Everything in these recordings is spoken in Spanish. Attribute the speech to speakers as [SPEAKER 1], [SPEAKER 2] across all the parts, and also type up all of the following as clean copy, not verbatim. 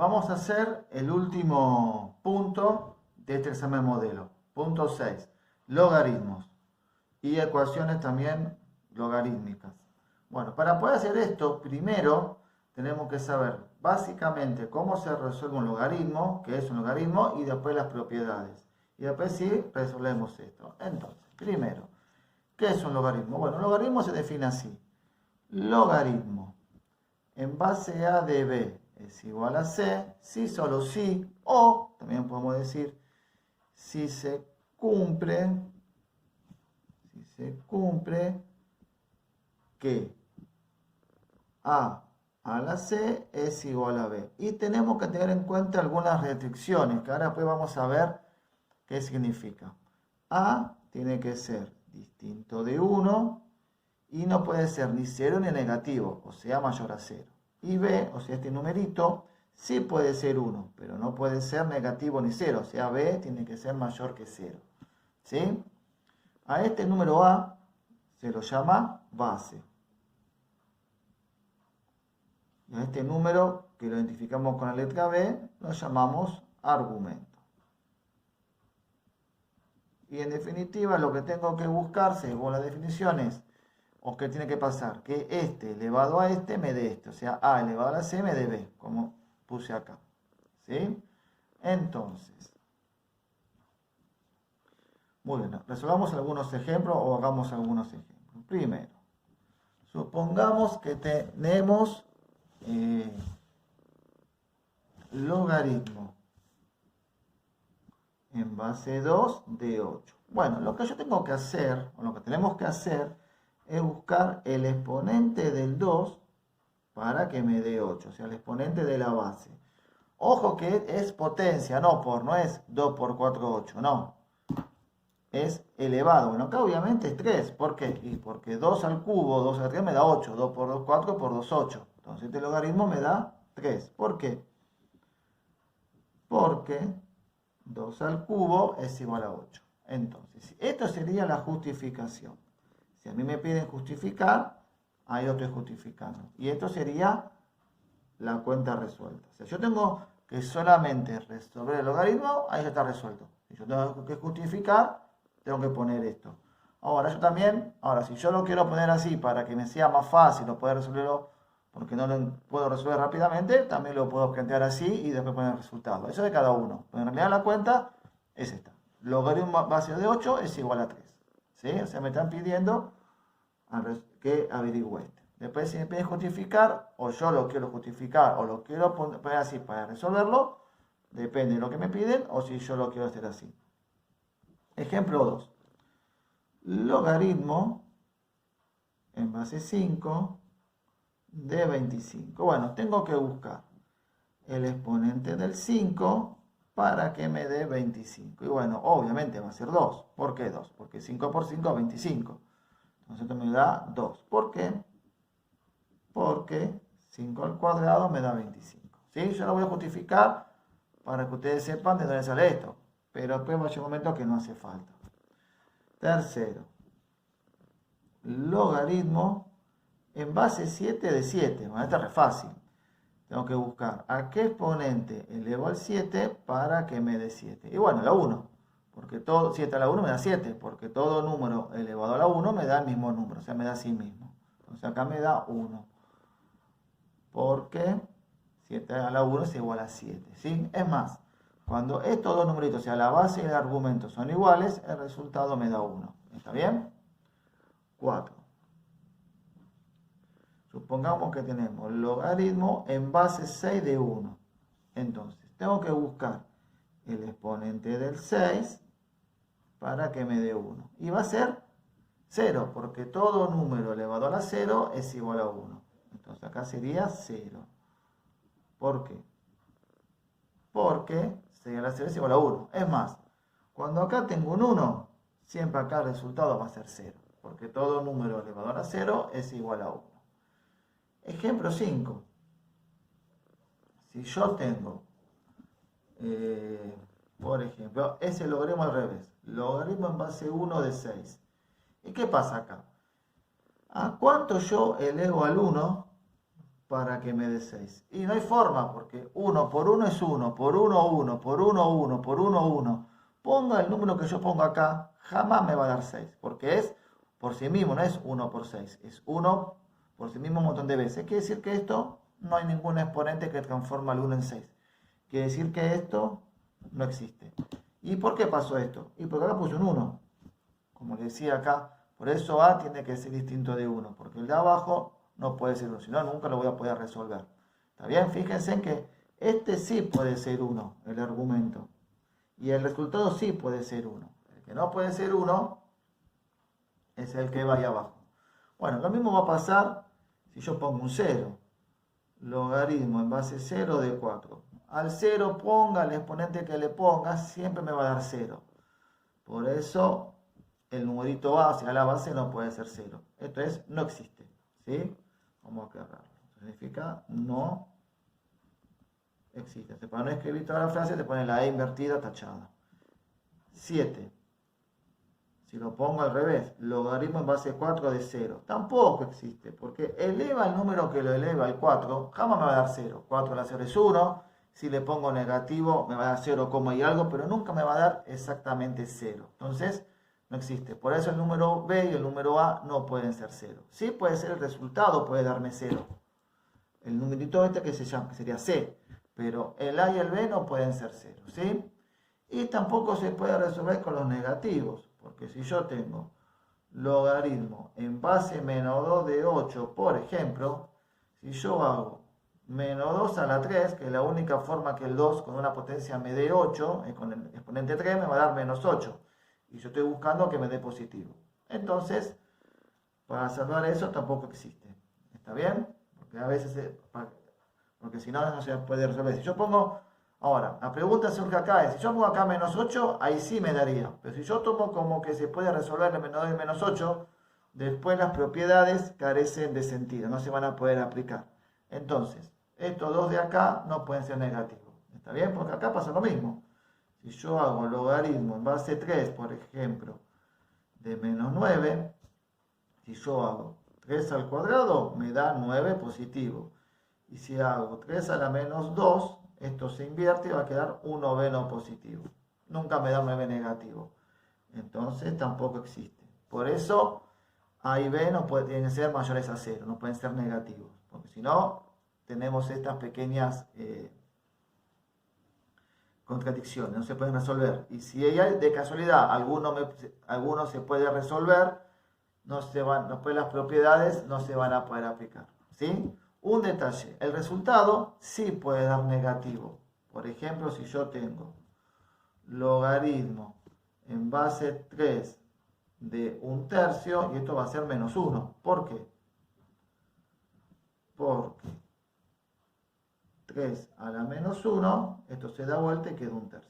[SPEAKER 1] Vamos a hacer el último punto de este examen modelo. Punto 6. Logaritmos. Y ecuaciones también logarítmicas. Bueno, para poder hacer esto, primero tenemos que saber básicamente cómo se resuelve un logaritmo, qué es un logaritmo, y después las propiedades. Y después sí resolvemos esto. Entonces, primero, ¿qué es un logaritmo? Bueno, un logaritmo se define así. Logaritmo en base a de b es igual a c, si solo si, o también podemos decir si se cumple que a la c es igual a b. Y tenemos que tener en cuenta algunas restricciones, que ahora después vamos a ver qué significa. A tiene que ser distinto de 1 y no puede ser ni 0 ni negativo, o sea, mayor a 0. Y b, o sea, este numerito, sí puede ser 1, pero no puede ser negativo ni 0, o sea, b tiene que ser mayor que 0. ¿Sí? A este número A se lo llama base. Y a este número, que lo identificamos con la letra B, lo llamamos argumento. Y en definitiva, lo que tengo que buscar, según las definiciones, o que tiene que pasar, que este elevado a este me dé este, o sea, A elevado a la C me dé B, como puse acá. ¿Sí? Entonces, muy bien, resolvamos algunos ejemplos o hagamos algunos ejemplos. Primero, supongamos que tenemos logaritmo en base 2 de 8. Bueno, lo que yo tengo que hacer, o lo que tenemos que hacer, es buscar el exponente del 2 para que me dé 8, o sea, el exponente de la base. Ojo que es potencia, no es 2 por 4, 8, no. Es elevado. Bueno, acá obviamente es 3. ¿Por qué? Y porque 2 al cubo, 2 al 3 me da 8. 2 por 2, 4 por 2, 8. Entonces este logaritmo me da 3. ¿Por qué? Porque 2 al cubo es igual a 8. Entonces, esto sería la justificación. Si a mí me piden justificar, ahí lo estoy justificando. Y esto sería la cuenta resuelta. O sea, yo tengo que solamente resolver el logaritmo, ahí ya está resuelto. Si yo tengo que justificar, tengo que poner esto. Ahora si yo lo quiero poner así para que me sea más fácil o poder resolverlo, porque no lo puedo resolver rápidamente, también lo puedo plantear así y después poner el resultado. Eso de cada uno. Pero en realidad la cuenta es esta. Logaritmo base de 8 es igual a 3. ¿Sí? O sea, me están pidiendo que averigüe este. Después si me piden justificar, o yo lo quiero justificar, o lo quiero poner así para resolverlo, depende de lo que me piden, o si yo lo quiero hacer así. Ejemplo 2. Logaritmo en base 5 de 25. Bueno, tengo que buscar el exponente del 5 para que me dé 25. Y bueno, obviamente va a ser 2. ¿Por qué 2? Porque 5 por 5 es 25. Entonces esto me da 2. ¿Por qué? Porque 5 al cuadrado me da 25. ¿Sí? Yo lo voy a justificar para que ustedes sepan de dónde sale esto. Pero después va a llegar un momento que no hace falta. Tercero, logaritmo en base 7 de 7. Bueno, esto es re fácil. Tengo que buscar a qué exponente elevo al 7 para que me dé 7. Y bueno, la 1. Porque todo 7 a la 1 me da 7. Porque todo número elevado a la 1 me da el mismo número. O sea, me da a sí mismo. Entonces acá me da 1. Porque 7 a la 1 es igual a 7. ¿Sí? Es más, cuando estos dos numeritos, o sea, la base y el argumento son iguales, el resultado me da 1. ¿Está bien? 4. Supongamos que tenemos logaritmo en base 6 de 1. Entonces, tengo que buscar el exponente del 6 para que me dé 1. Y va a ser 0, porque todo número elevado a la 0 es igual a 1. Entonces, acá sería 0. ¿Por qué? Porque 6 a la 0 es igual a 1. Es más, cuando acá tengo un 1, siempre acá el resultado va a ser 0. Porque todo número elevado a la 0 es igual a 1. Ejemplo 5. Si yo tengo, por ejemplo, ese logaritmo al revés. Logaritmo en base 1 de 6. ¿Y qué pasa acá? ¿A cuánto yo elevo al 1 para que me dé 6. Y no hay forma, porque 1 por 1 es 1, por 1, 1, por 1, 1, por 1, 1. Ponga el número que yo pongo acá, jamás me va a dar 6, porque es por sí mismo, no es 1 por 6, es 1 por sí mismo un montón de veces. Quiere decir que esto no hay ningún exponente que transforma el 1 en 6. Quiere decir que esto no existe. ¿Y por qué pasó esto? Y porque acá puse un 1. Como les decía acá, por eso A tiene que ser distinto de 1, porque el de abajo no puede ser 1, si no nunca lo voy a poder resolver. ¿Está bien? Fíjense en que este sí puede ser 1, el argumento. Y el resultado sí puede ser 1. El que no puede ser 1 es el que va ahí abajo. Bueno, lo mismo va a pasar si yo pongo un 0. Logaritmo en base 0 de 4. Al 0 ponga el exponente que le ponga, siempre me va a dar 0. Por eso el numerito A hacia la base no puede ser 0. Esto es, no existe. ¿Sí? Vamos a aclararlo. Significa no existe. Para no escribir toda la frase, te pone la E invertida tachada. 7. Si lo pongo al revés, logaritmo en base 4 de 0. Tampoco existe, porque eleva el número que lo eleva al 4, jamás me va a dar 0. 4 a la 0 es 1. Si le pongo negativo, me va a dar 0, y algo, pero nunca me va a dar exactamente 0. Entonces, no existe. Por eso el número B y el número A no pueden ser 0. Sí puede ser el resultado, puede darme 0. El numerito este que sería C. Pero el A y el B no pueden ser 0. ¿Sí? Y tampoco se puede resolver con los negativos. Porque si yo tengo logaritmo en base menos 2 de 8, por ejemplo, si yo hago menos 2 a la 3, que es la única forma que el 2 con una potencia me dé 8, con el exponente 3 me va a dar menos 8. Y yo estoy buscando que me dé positivo. Entonces, para salvar eso tampoco existe. ¿Está bien? Porque a veces, porque si no, no se puede resolver. Si yo pongo, ahora, la pregunta surge acá, es, si yo pongo acá menos 8, ahí sí me daría. Pero si yo tomo como que se puede resolver el menos 2 y menos 8, después las propiedades carecen de sentido, no se van a poder aplicar. Entonces, estos dos de acá no pueden ser negativos. ¿Está bien? Porque acá pasa lo mismo. Si yo hago logaritmo en base 3, por ejemplo, de menos 9, si yo hago 3 al cuadrado, me da 9 positivo. Y si hago 3 a la menos 2, esto se invierte y va a quedar 1b no positivo. Nunca me da 9 negativo. Entonces tampoco existe. Por eso A y B no pueden ser mayores a 0, no pueden ser negativos. Porque si no, tenemos estas pequeñas contradicciones, no se pueden resolver. Y si hay de casualidad alguno se puede resolver, después las propiedades no se van a poder aplicar. ¿Sí? Un detalle, el resultado sí puede dar negativo. Por ejemplo, si yo tengo logaritmo en base 3 de 1/3, y esto va a ser menos 1. ¿Por qué? Porque 3 a la menos 1, esto se da vuelta y queda 1/3.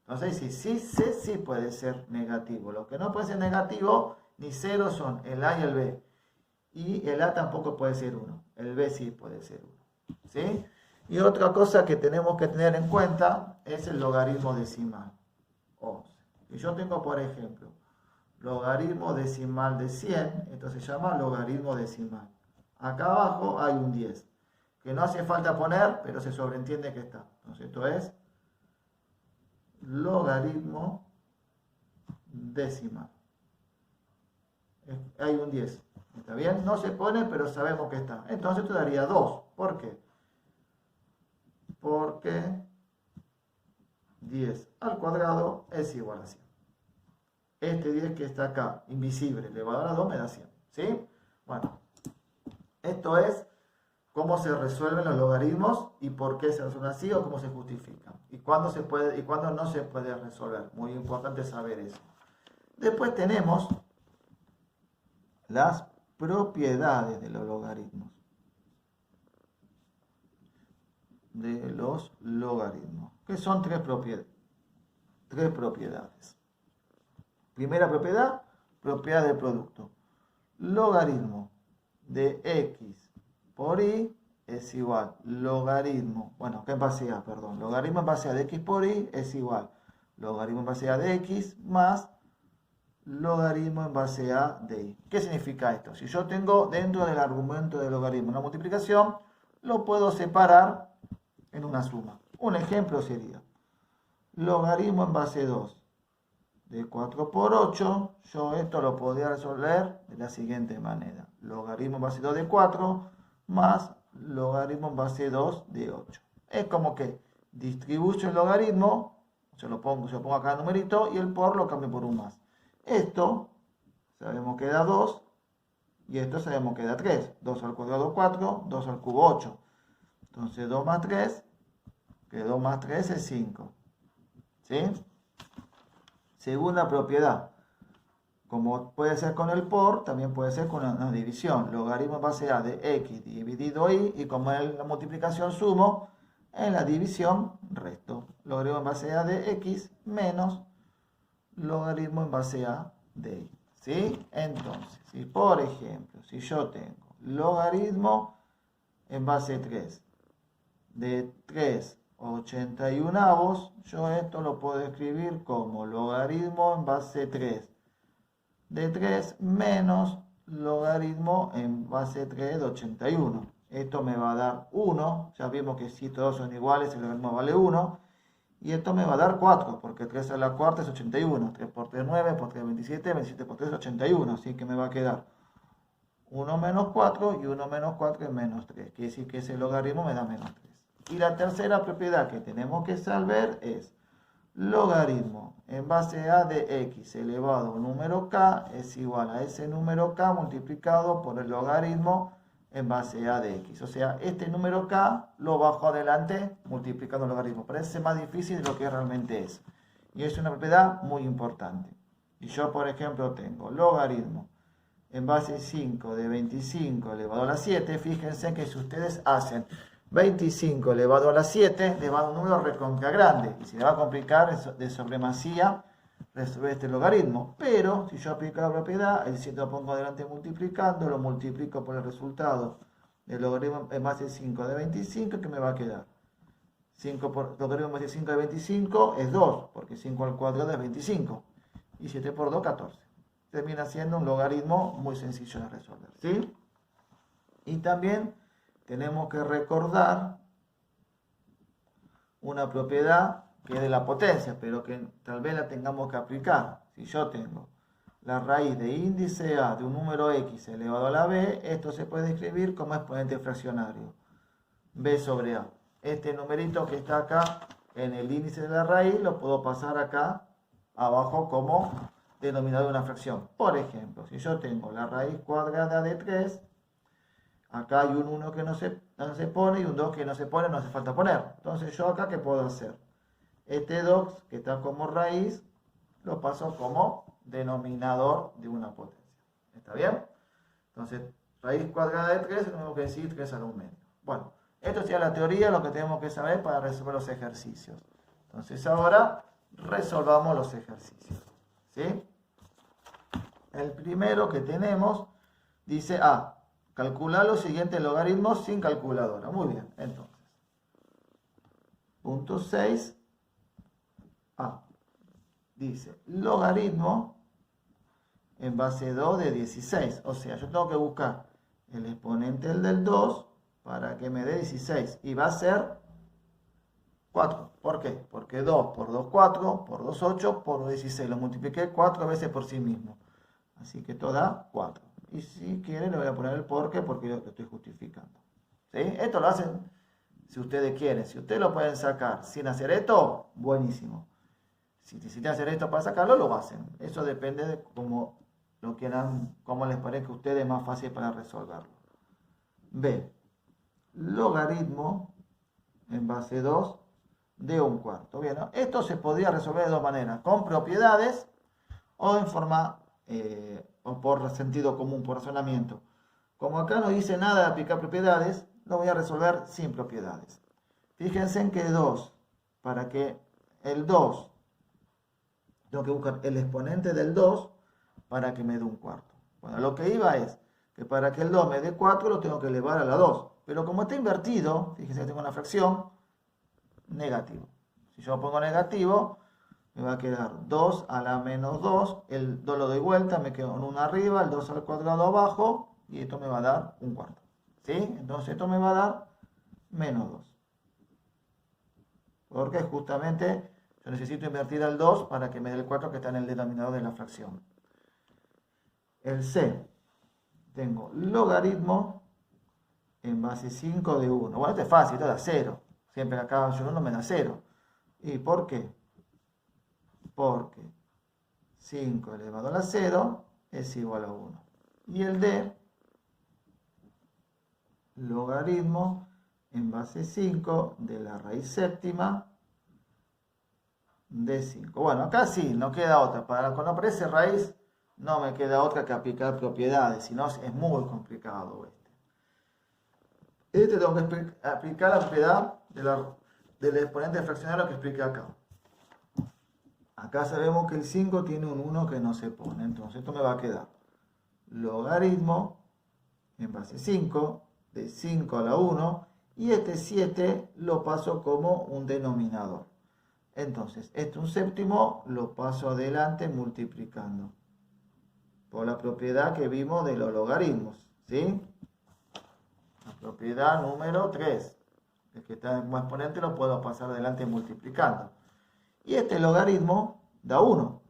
[SPEAKER 1] Entonces, sí puede ser negativo. Lo que no puede ser negativo, ni 0 son el A y el B. Y el A tampoco puede ser 1. El B sí puede ser 1. ¿Sí? Y otra cosa que tenemos que tener en cuenta es el logaritmo decimal. 11. Y yo tengo, por ejemplo, logaritmo decimal de 100. Esto se llama logaritmo decimal. Acá abajo hay un 10. Que no hace falta poner, pero se sobreentiende que está. Entonces esto es logaritmo decimal. Hay un 10. ¿Está bien? No se pone, pero sabemos que está. Entonces esto daría 2. ¿Por qué? Porque 10 al cuadrado es igual a 100. Este 10 que está acá, invisible, elevado a 2, me da 100. ¿Sí? Bueno, esto es cómo se resuelven los logaritmos y por qué se resuelven así o cómo se justifican. Y cuándo se puede y cuándo no se puede resolver. Muy importante saber eso. Después tenemos las propiedades de los logaritmos. Que son tres propiedades. Primera propiedad, propiedad del producto. Logaritmo de x por y es igual. Logaritmo en base a, logaritmo en base a de x por y es igual. Logaritmo en base a de x más logaritmo en base a de y. ¿Qué significa esto? Si yo tengo dentro del argumento del logaritmo una multiplicación, lo puedo separar en una suma. Un ejemplo sería logaritmo en base 2 de 4 por 8. Yo esto lo podría resolver de la siguiente manera. Logaritmo en base 2 de 4 más logaritmo en base 2 de 8. Es como que distribuyo el logaritmo, se lo pongo acá el numerito y el por lo cambio por un más. Esto sabemos que da 2 y esto sabemos que da 3. 2 al cuadrado 4, 2 al cubo 8. Entonces 2 más 3, que 2 más 3 es 5. ¿Sí? Segunda propiedad. Como puede ser con el por, también puede ser con una división. Logaritmo en base a de x dividido y, y como en la multiplicación sumo, en la división resto. Logaritmo en base a de x menos logaritmo en base a de y. ¿Sí? Entonces, si por ejemplo, si yo tengo logaritmo en base 3 de 3/81, yo esto lo puedo escribir como logaritmo en base 3 de 3 menos logaritmo en base 3 de 81. Esto me va a dar 1, ya vimos que si todos son iguales el logaritmo vale 1, y esto me va a dar 4, porque 3 a la cuarta es 81, 3 por 3 9, por 3 27, 27 por 3 81, así que me va a quedar 1 menos 4 y 1 menos 4 es menos 3, quiere decir que ese logaritmo me da menos 3. Y la tercera propiedad que tenemos que saber es logaritmo en base a de x elevado a un número k es igual a ese número k multiplicado por el logaritmo en base a de x. O sea, este número k lo bajo adelante multiplicando el logaritmo. Parece más difícil de lo que realmente es. Y es una propiedad muy importante. Y yo, por ejemplo, tengo logaritmo en base 5 de 25 elevado a la 7. Fíjense que si ustedes hacen 25 elevado a la 7, le va a dar un número recontra grande. Y si le va a complicar de sobremasía resolver este logaritmo. Pero si yo aplico la propiedad, el 7 lo pongo adelante multiplicando, lo multiplico por el resultado del logaritmo en base 5 de 25, que me va a quedar 5 por logaritmo en base 5 de 25 es 2, porque 5 al cuadrado es 25. Y 7 por 2, 14. Termina siendo un logaritmo muy sencillo de resolver. ¿Sí? Y también tenemos que recordar una propiedad que es de la potencia, pero que tal vez la tengamos que aplicar. Si yo tengo la raíz de índice A de un número x elevado a la b, esto se puede escribir como exponente fraccionario. B sobre A. Este numerito que está acá en el índice de la raíz lo puedo pasar acá abajo como denominador de una fracción. Por ejemplo, si yo tengo la raíz cuadrada de 3, acá hay un 1 que no se pone y un 2 que no se pone, no hace falta poner. Entonces yo acá, ¿qué puedo hacer? Este 2 que está como raíz, lo paso como denominador de una potencia. ¿Está bien? Entonces, raíz cuadrada de 3 es lo mismo que decir 3 al aumento. Bueno, esto sería la teoría, lo que tenemos que saber para resolver los ejercicios. Entonces ahora resolvamos los ejercicios. ¿Sí? El primero que tenemos dice calcular los siguientes logaritmos sin calculadora. Muy bien, entonces. Punto 6. Dice logaritmo en base 2 de 16. O sea, yo tengo que buscar el exponente del 2 para que me dé 16. Y va a ser 4. ¿Por qué? Porque 2 por 2, 4, por 2, 8, por 2, 16. Lo multipliqué 4 veces por sí mismo. Así que esto da 4. Y si quieren le voy a poner el por qué, porque yo lo estoy justificando. ¿Sí? Esto lo hacen si ustedes quieren. Si ustedes lo pueden sacar sin hacer esto, buenísimo. Si necesitan hacer esto para sacarlo, lo hacen. Eso depende de cómo lo quieran, cómo les parezca a ustedes más fácil para resolverlo. B. Logaritmo en base 2 de un cuarto. Bien, ¿no? Esto se podría resolver de dos maneras. Con propiedades o en forma o por sentido común, por razonamiento. Como acá no dice nada de aplicar propiedades, lo voy a resolver sin propiedades. Fíjense en que 2, para que el 2, tengo que buscar el exponente del 2 para que me dé un cuarto. Bueno, lo que iba es que para que el 2 me dé 4 lo tengo que elevar a la 2. Pero como está invertido, fíjense que tengo una fracción, negativo. Si yo pongo negativo, me va a quedar 2 a la menos 2, el 2 lo doy vuelta, me quedo en 1 arriba, el 2 al cuadrado abajo, y esto me va a dar un cuarto. ¿Sí? Entonces esto me va a dar menos 2. Porque justamente yo necesito invertir al 2 para que me dé el 4 que está en el denominador de la fracción. El C, tengo logaritmo en base 5 de 1. Bueno, esto es fácil, esto da 0. Siempre que acá yo 1 me da 0. ¿Y por qué? Porque 5 elevado a la 0 es igual a 1. Y el D, logaritmo en base 5 de la raíz séptima de 5. Bueno, acá sí, no queda otra. Cuando aparece raíz, no me queda otra que aplicar propiedades, si no es muy complicado este. Tengo que aplicar la propiedad del exponente fraccionario que expliqué acá. Acá sabemos que el 5 tiene un 1 que no se pone, entonces esto me va a quedar logaritmo en base 5 de 5 a la 1 y este 7 lo paso como un denominador. Entonces, un séptimo lo paso adelante multiplicando por la propiedad que vimos de los logaritmos, ¿sí? La propiedad número 3. El que está como exponente lo puedo pasar adelante multiplicando. Y este logaritmo da 1.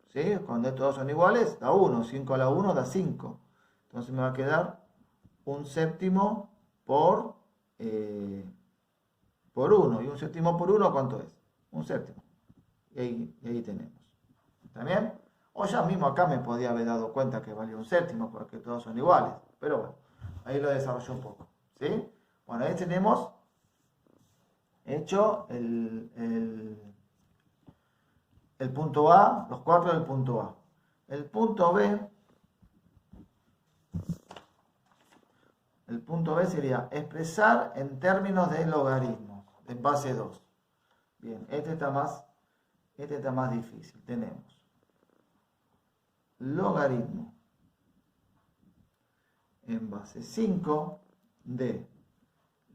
[SPEAKER 1] ¿Sí? Cuando estos dos son iguales, da 1. 5 a la 1 da 5. Entonces me va a quedar un séptimo por 1. ¿Y un séptimo por 1 cuánto es? Un séptimo. Y ahí tenemos. ¿Está bien? O ya mismo acá me podía haber dado cuenta que valía un séptimo porque todos son iguales. Pero bueno, ahí lo desarrollé un poco. ¿Sí? Bueno, ahí tenemos hecho el punto A, los 4 del punto A. El punto B sería expresar en términos de logaritmos, en base 2. Bien, este está más difícil. Tenemos logaritmo en base 5 de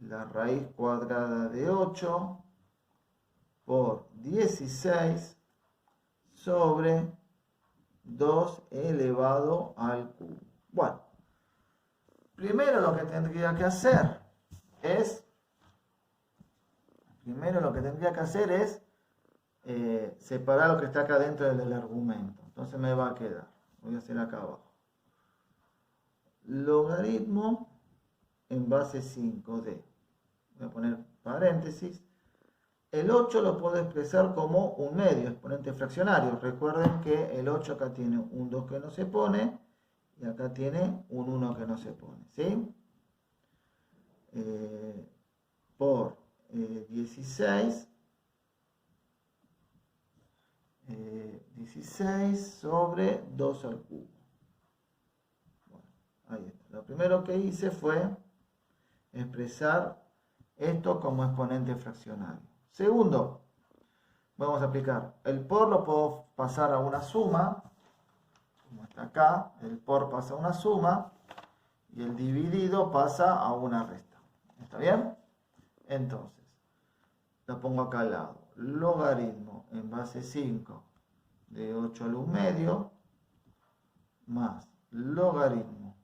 [SPEAKER 1] la raíz cuadrada de 8 por 16 sobre 2 elevado al cubo. Bueno, primero lo que tendría que hacer es separar lo que está acá dentro del argumento. Entonces me va a quedar, voy a hacer acá abajo, logaritmo en base 5 de, voy a poner paréntesis, el 8 lo puedo expresar como un medio, exponente fraccionario. Recuerden que el 8 acá tiene un 2 que no se pone y acá tiene un 1 que no se pone, ¿sí? Por 16 sobre 2 al cubo. Bueno, ahí está. Lo primero que hice fue expresar esto como exponente fraccionario. Segundo, vamos a aplicar el por, lo puedo pasar a una suma, como está acá, el por pasa a una suma y el dividido pasa a una resta. ¿Está bien? Entonces, lo pongo acá al lado. Logaritmo en base 5 de 8 al 1 medio más logaritmo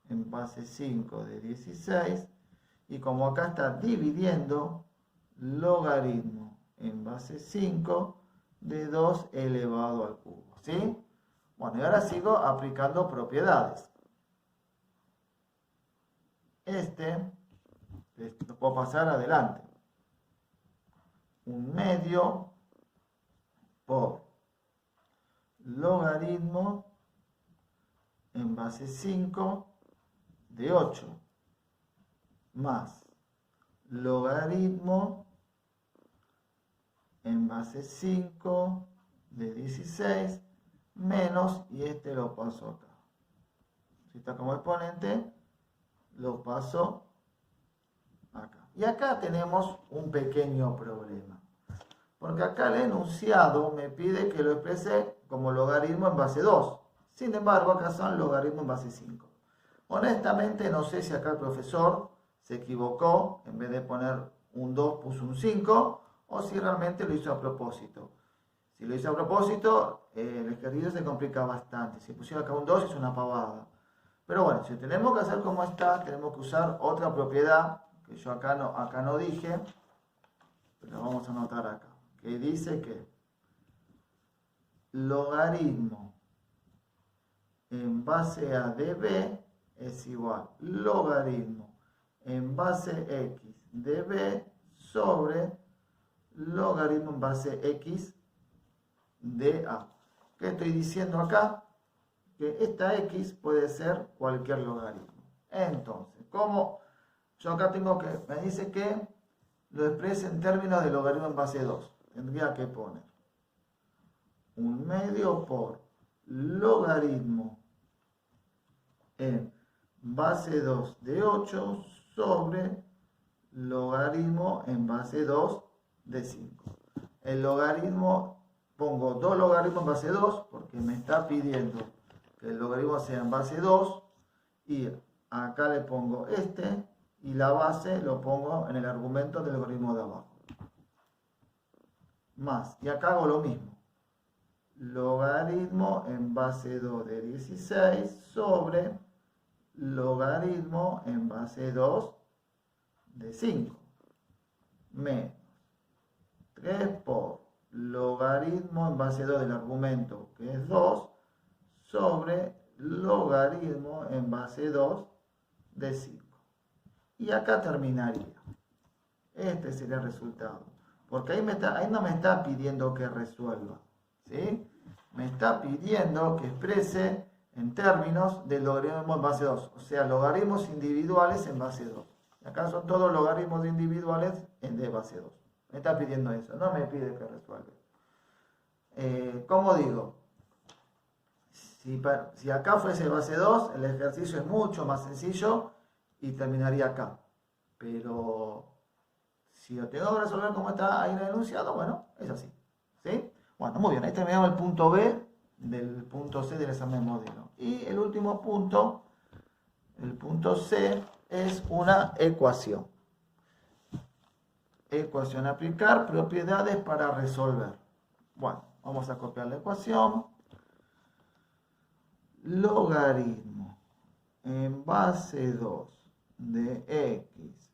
[SPEAKER 1] en base 5 de 16 y como acá está dividiendo, logaritmo en base 5 de 2 elevado al cubo, ¿sí? Bueno, y ahora sigo aplicando propiedades. Lo puedo pasar adelante. Un medio por logaritmo en base 5 de 8 más logaritmo en base 5 de 16 menos, y lo paso acá. Si está como exponente, lo paso acá. Y acá tenemos un pequeño problema. Porque acá el enunciado me pide que lo exprese como logaritmo en base 2. Sin embargo, acá son logaritmo en base 5. Honestamente, no sé si acá el profesor se equivocó. En vez de poner un 2, puso un 5. O si realmente lo hizo a propósito. Si lo hizo a propósito, el ejercicio se complica bastante. Si pusiera acá un 2 es una pavada. Pero bueno, si tenemos que hacer como está, tenemos que usar otra propiedad que yo acá no dije, pero vamos a anotar acá, que dice que logaritmo en base a de b es igual logaritmo en base x de b sobre logaritmo en base x de a. ¿Qué estoy diciendo acá? Que esta x puede ser cualquier logaritmo. Entonces, como yo acá me dice que lo exprese en términos de logaritmo en base 2. Tendría que poner 1/2 por logaritmo en base 2 de 8 sobre logaritmo en base 2 de 5. El logaritmo, pongo 2 logaritmos en base 2 porque me está pidiendo que el logaritmo sea en base 2 y acá le pongo este y la base lo pongo en el argumento del logaritmo de abajo. Más, y acá hago lo mismo. Logaritmo en base 2 de 16 sobre logaritmo en base 2 de 5 menos 3 por logaritmo en base 2 del argumento que es 2 sobre logaritmo en base 2 de 5. Y acá terminaría. Este sería el resultado. Porque ahí no me está pidiendo que resuelva, ¿sí? Me está pidiendo que exprese en términos de logaritmo en base 2. O sea, logaritmos individuales en base 2. Acá son todos logaritmos individuales de base 2. Me está pidiendo eso. No me pide que resuelva. Como digo, si acá fuese base 2, el ejercicio es mucho más sencillo y terminaría acá. Pero si lo tengo que resolver como está ahí en el enunciado, bueno, es así. ¿Sí? Bueno, muy bien, ahí terminamos el punto B del punto C del examen modelo. Y el último punto, el punto C, es una ecuación. Ecuación a aplicar, propiedades para resolver. Bueno, vamos a copiar la ecuación. Logaritmo en base 2 de x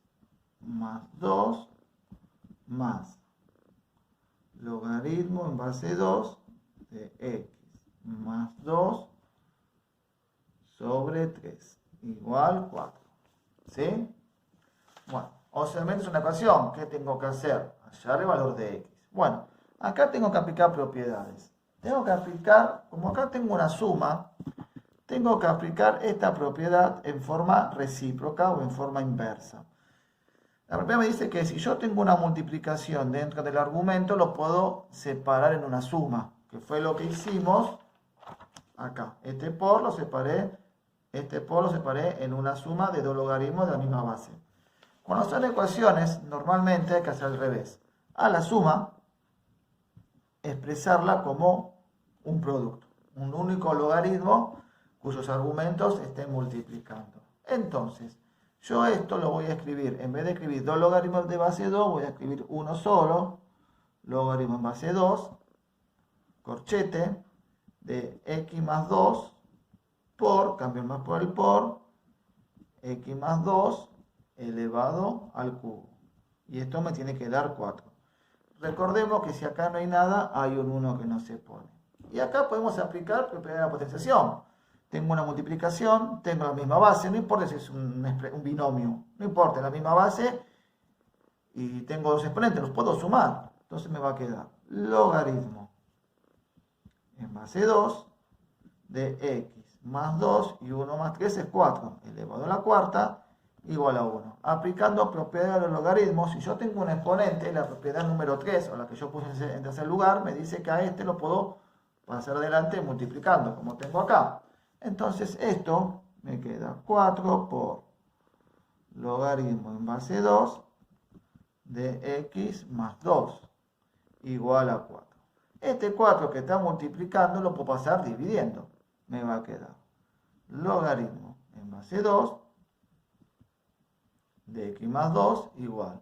[SPEAKER 1] más 2 más logaritmo en base 2 de x más 2 sobre 3 igual 4. ¿Sí? Bueno, obviamente es una ecuación. ¿Qué tengo que hacer? Hallar el valor de x. Bueno, acá tengo que aplicar propiedades. Tengo que aplicar, como acá tengo una suma, tengo que aplicar esta propiedad en forma recíproca o en forma inversa. La propiedad me dice que si yo tengo una multiplicación dentro del argumento, lo puedo separar en una suma, que fue lo que hicimos acá. Este por lo separé en una suma de dos logaritmos de la misma base. Cuando son ecuaciones, normalmente hay que hacer al revés. A la suma, expresarla como un producto, un único logaritmo cuyos argumentos estén multiplicando. Entonces, yo esto lo voy a escribir, en vez de escribir dos logaritmos de base 2, voy a escribir uno solo, logaritmo en base 2, corchete, de x más 2, por, cambio el más por el por, x más 2 elevado al cubo. Y esto me tiene que dar 4. Recordemos que si acá no hay nada, hay un 1 que no se pone. Y acá podemos aplicar propiedad de la potenciación. Tengo una multiplicación, tengo la misma base, no importa si es un binomio, no importa, la misma base y tengo dos exponentes, los puedo sumar. Entonces me va a quedar logaritmo en base 2 de x más 2 y 1 más 3 es 4 elevado a la cuarta igual a 1. Aplicando propiedad de los logaritmos, si yo tengo un exponente, la propiedad número 3, o la que yo puse en tercer lugar, me dice que a este lo puedo pasar adelante multiplicando, como tengo acá. Entonces esto me queda 4 por logaritmo en base 2 de x más 2 igual a 4. Este 4 que está multiplicando lo puedo pasar dividiendo. Me va a quedar logaritmo en base 2 de x más 2 igual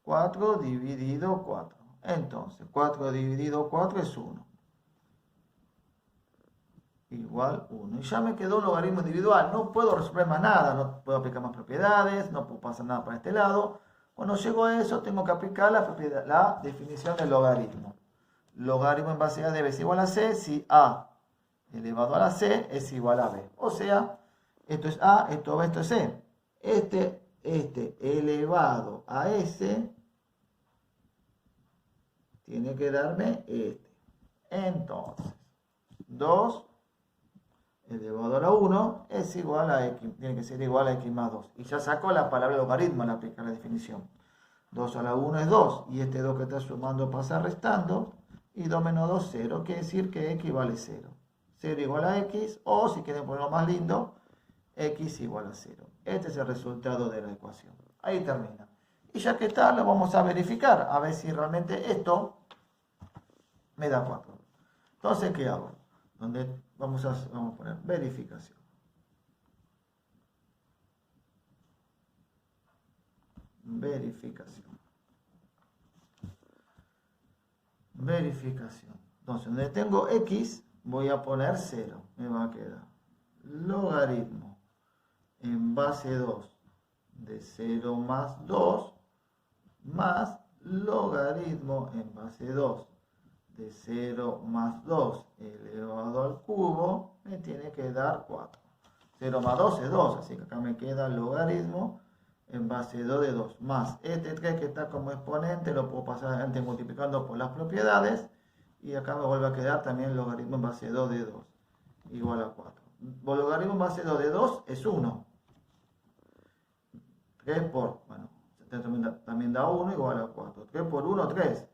[SPEAKER 1] 4 dividido 4. Entonces 4 dividido 4 es 1. igual 1. Y ya me quedó un logaritmo individual. No puedo resolver más nada, no puedo aplicar más propiedades, no puedo pasar nada para este lado. Cuando llego a eso, tengo que aplicar la definición del logaritmo. Logaritmo en base a dB es igual a C si A elevado a la C es igual a B. O sea, esto es A, esto B, esto es C. Este elevado a S tiene que darme este. Entonces, 2 elevado a la 1 es igual a X, tiene que ser igual a X más 2. Y ya saco la palabra logaritmo al aplicar la definición. 2 a la 1 es 2, y este 2 que está sumando pasa restando, y 2 menos 2, 0, quiere decir que X vale 0. 0 igual a X, o si quieren ponerlo más lindo, X igual a 0. Este es el resultado de la ecuación. Ahí termina. Y ya que está, lo vamos a verificar, a ver si realmente esto me da 4. Entonces, ¿qué hago? Vamos a poner verificación. Verificación. Entonces, donde tengo X, voy a poner 0. Me va a quedar logaritmo en base 2 de 0 más 2 más logaritmo en base 2 de 0 más 2 elevado al cubo, me tiene que dar 4. 0 más 2 es 2, así que acá me queda logaritmo en base 2 de 2, más este 3 que está como exponente, lo puedo pasar adelante multiplicando por las propiedades, y acá me vuelve a quedar también logaritmo en base 2 de 2, igual a 4. Logaritmo en base 2 de 2 es 1. 3 por, bueno, también da 1 igual a 4. 3 por 1, 3.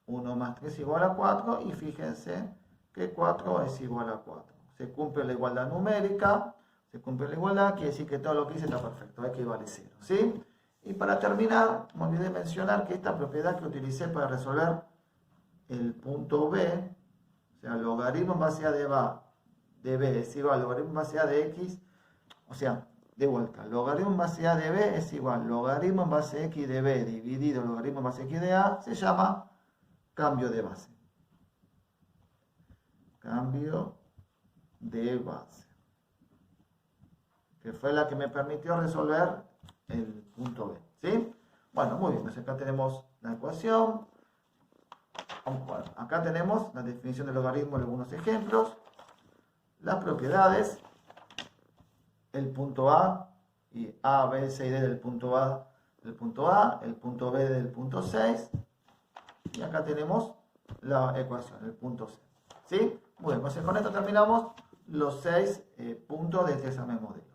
[SPEAKER 1] 1 más 3 igual a 4, y fíjense que 4 es igual a 4. Se cumple la igualdad numérica, se cumple la igualdad, quiere decir que todo lo que hice está perfecto, X vale 0, ¿sí? Y para terminar, me olvidé mencionar que esta propiedad que utilicé para resolver el punto B, o sea, logaritmo en base a de B es igual a logaritmo en base a de X, o sea, de vuelta, logaritmo en base a de B es igual logaritmo en base a X de B dividido logaritmo en base a X de A, se llama cambio de base. Cambio de base. Que fue la que me permitió resolver el punto B. ¿Sí? Bueno, muy bien. Entonces acá tenemos la ecuación. Bueno, acá tenemos la definición del logaritmo en algunos ejemplos. Las propiedades. El punto A y A, B, C y D del punto A, el punto B del punto 6. Y acá tenemos la ecuación, el punto C. ¿Sí? Muy bien, entonces con esto terminamos los 6 puntos de este examen modelo.